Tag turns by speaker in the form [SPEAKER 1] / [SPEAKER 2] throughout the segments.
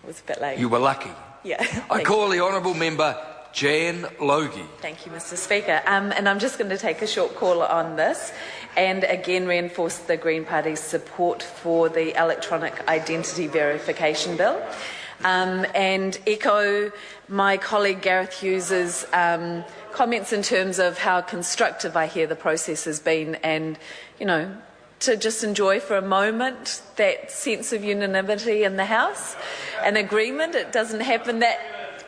[SPEAKER 1] It was a bit late.
[SPEAKER 2] You were lucky.
[SPEAKER 1] Yeah.
[SPEAKER 2] I call the Honourable Member Jan Logie.
[SPEAKER 1] Thank you, Mr. Speaker. And I'm just going to take a short call on this and again reinforce the Green Party's support for the electronic identity verification bill. And echo my colleague Gareth Hughes's comments in terms of how constructive I hear the process has been, and, you know, to just enjoy for a moment that sense of unanimity in the House and agreement. It doesn't happen that,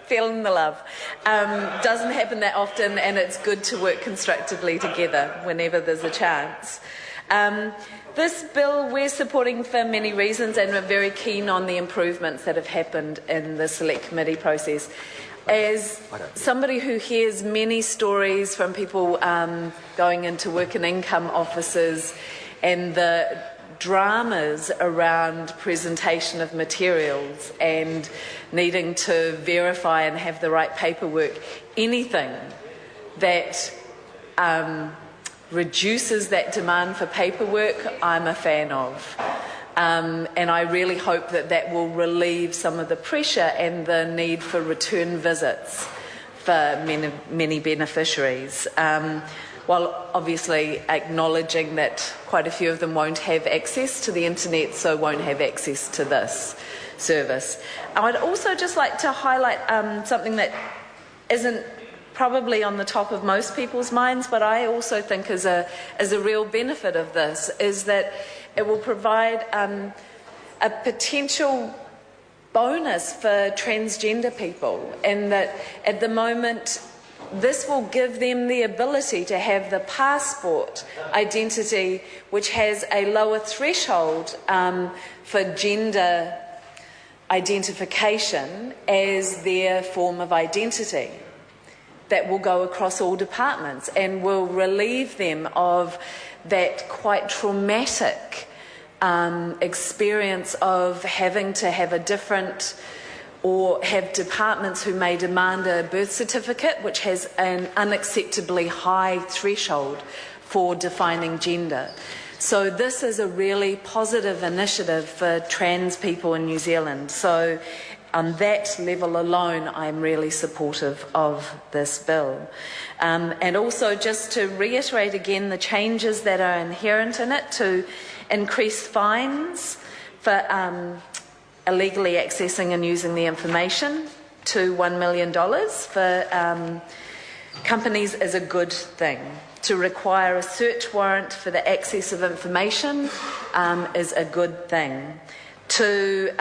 [SPEAKER 1] feeling the love, doesn't happen that often, and it's good to work constructively together whenever there's a chance. This bill we're supporting for many reasons, and we're very keen on the improvements that have happened in the Select Committee process. As somebody who hears many stories from people going into work and income offices and the dramas around presentation of materials and needing to verify and have the right paperwork, anything that reduces that demand for paperwork, I'm a fan of. And I really hope that that will relieve some of the pressure and the need for return visits for many beneficiaries, while obviously acknowledging that quite a few of them won't have access to the internet, so won't have access to this service. I'd also just like to highlight something that isn't probably on the top of most people's minds, but I also think is a real benefit of this, is that it will provide a potential bonus for transgender people, and that at the moment this will give them the ability to have the passport identity, which has a lower threshold for gender identification as their form of identity, that will go across all departments and will relieve them of that quite traumatic experience of having to have a different, or have departments who may demand a birth certificate which has an unacceptably high threshold for defining gender. So this is a really positive initiative for trans people in New Zealand. So on that level alone, I'm really supportive of this bill. And also, just to reiterate again the changes that are inherent in it, to increase fines for illegally accessing and using the information to $1 million for companies is a good thing. To require a search warrant for the access of information is a good thing. To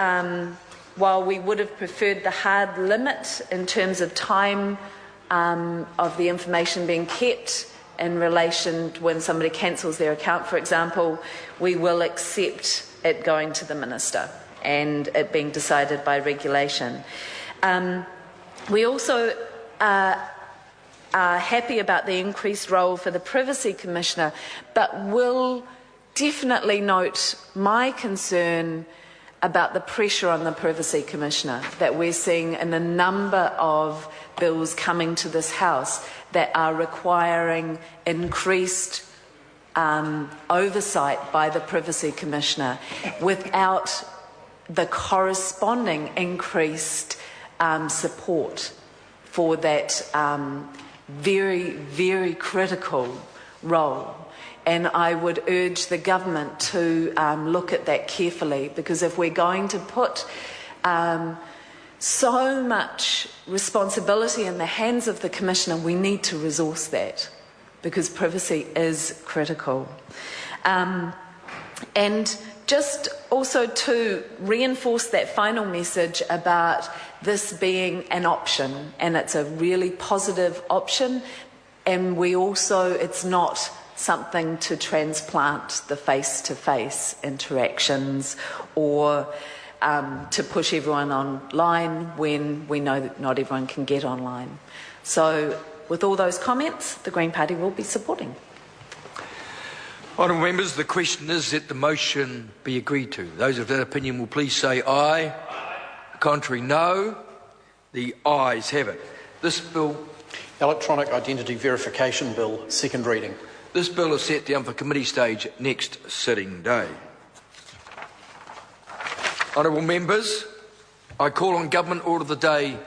[SPEAKER 1] while we would have preferred the hard limit in terms of time of the information being kept in relation to when somebody cancels their account, for example, we will accept it going to the Minister and it being decided by regulation. We also are happy about the increased role for the Privacy Commissioner, but will definitely note my concern about the pressure on the Privacy Commissioner that we're seeing in a number of bills coming to this House that are requiring increased oversight by the Privacy Commissioner without the corresponding increased support for that very, very critical role. And I would urge the government to look at that carefully, because if we're going to put so much responsibility in the hands of the Commissioner, we need to resource that, because privacy is critical. And just also to reinforce that final message about this being an option, and it's a really positive option, and we also, it's not something to transplant the face-to-face interactions or to push everyone online when we know that not everyone can get online. So with all those comments, the Green Party will be supporting.
[SPEAKER 2] Honourable Members, the question is that the motion be agreed to. Those of that opinion will please say aye. Contrary, no. The ayes have it. This bill...
[SPEAKER 3] Electronic Identity Verification Bill, second reading.
[SPEAKER 2] This bill is set down for committee stage next sitting day. Honourable Members, I call on Government Order of the Day